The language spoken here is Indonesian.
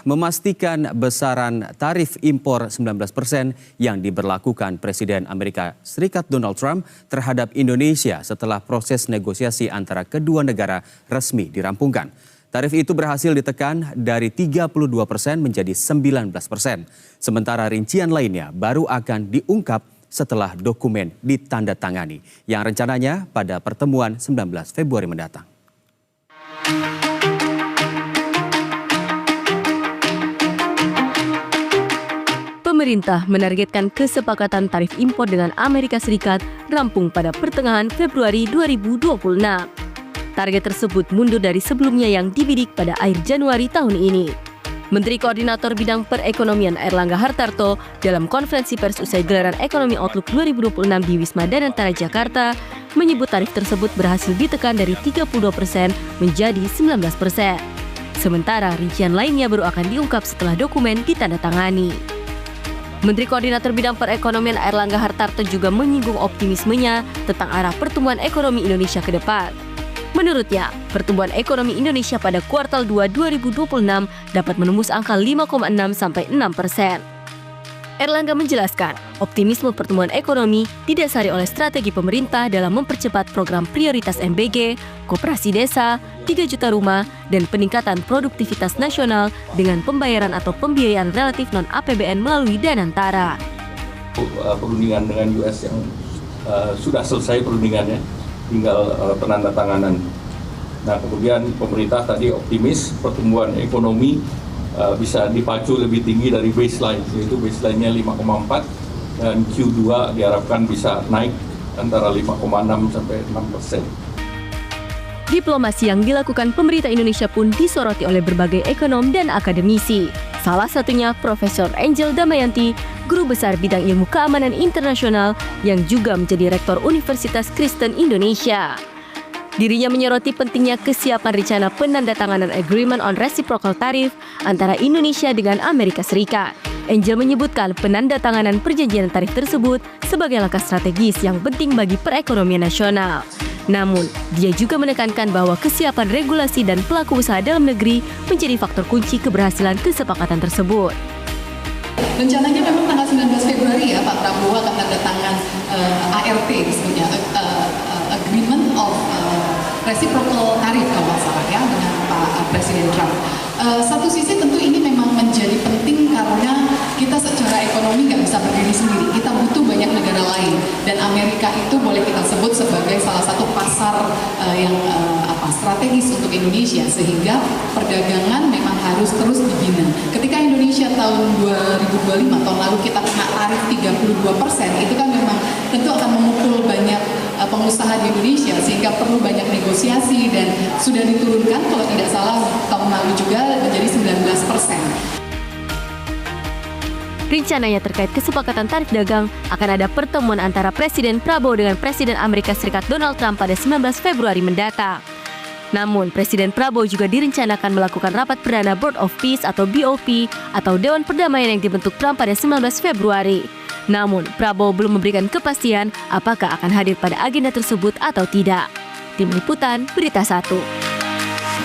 Memastikan besaran tarif impor 19% yang diberlakukan Presiden Amerika Serikat Donald Trump terhadap Indonesia setelah proses negosiasi antara kedua negara resmi dirampungkan. Tarif itu berhasil ditekan dari 32% menjadi 19%. Sementara rincian lainnya baru akan diungkap setelah dokumen ditandatangani yang rencananya pada pertemuan 19 Februari mendatang. Pemerintah menargetkan kesepakatan tarif impor dengan Amerika Serikat rampung pada pertengahan Februari 2026. Target tersebut mundur dari sebelumnya yang dibidik pada akhir Januari tahun ini. Menteri Koordinator Bidang Perekonomian Airlangga Hartarto dalam konferensi pers usai gelaran Ekonomi Outlook 2026 di Wisma Danantara Jakarta menyebut tarif tersebut berhasil ditekan dari 32% menjadi 19%. Sementara rincian lainnya baru akan diungkap setelah dokumen ditandatangani. Menteri Koordinator Bidang Perekonomian Airlangga Hartarto juga menyinggung optimismenya tentang arah pertumbuhan ekonomi Indonesia ke depan. Menurutnya, pertumbuhan ekonomi Indonesia pada kuartal 2 2026 dapat menembus angka 5,6 sampai 6%. Airlangga menjelaskan, optimisme pertumbuhan ekonomi didasari oleh strategi pemerintah dalam mempercepat program prioritas MBG, koperasi desa, 3 juta rumah, dan peningkatan produktivitas nasional dengan pembayaran atau pembiayaan relatif non-APBN melalui Danantara. Perundingan dengan US yang sudah selesai perundingannya, tinggal penandatanganan. Nah, kemudian pemerintah tadi optimis pertumbuhan ekonomi bisa dipacu lebih tinggi dari baseline, yaitu baseline-nya 5,4 dan Q2 diharapkan bisa naik antara 5,6 sampai 6%. Diplomasi yang dilakukan pemerintah Indonesia pun disoroti oleh berbagai ekonom dan akademisi. Salah satunya Profesor Angel Damayanti, guru besar bidang ilmu keamanan internasional yang juga menjadi rektor Universitas Kristen Indonesia. Dirinya menyoroti pentingnya kesiapan rencana penandatanganan Agreement on Reciprocal Tariff antara Indonesia dengan Amerika Serikat. Angel menyebutkan penandatanganan perjanjian tarif tersebut sebagai langkah strategis yang penting bagi perekonomian nasional. Namun, dia juga menekankan bahwa kesiapan regulasi dan pelaku usaha dalam negeri menjadi faktor kunci keberhasilan kesepakatan tersebut. Rencananya memang tanggal 19 Februari ya Pak Prabowo akan tanda tangan ART disebutnya, Agreement of Reciprocal Tariff kalau nggak salah ya dengan Pak Presiden Trump. Satu sisi tentu ini memang menjadi penting karena kita secara ekonomi nggak bisa berdiri sendiri. Kita butuh banyak negara lain dan Amerika itu boleh kita sebut sebagai salah satu pasar yang strategis untuk Indonesia sehingga perdagangan memang harus terus dibina. Ketika Indonesia tahun 2025 tahun lalu kita kena tarif 32%, itu kan memang tentu akan memukul banyak pengusaha di Indonesia sehingga perlu banyak negosiasi dan sudah diturunkan kalau tidak salah tahun lalu juga menjadi 19%. Rencananya terkait kesepakatan tarif dagang akan ada pertemuan antara Presiden Prabowo dengan Presiden Amerika Serikat Donald Trump pada 19 Februari mendatang. Namun, Presiden Prabowo juga direncanakan melakukan rapat perdana Board of Peace atau BOP atau Dewan Perdamaian yang dibentuk Trump pada 19 Februari. Namun, Prabowo belum memberikan kepastian apakah akan hadir pada agenda tersebut atau tidak. Tim Liputan, Berita 1.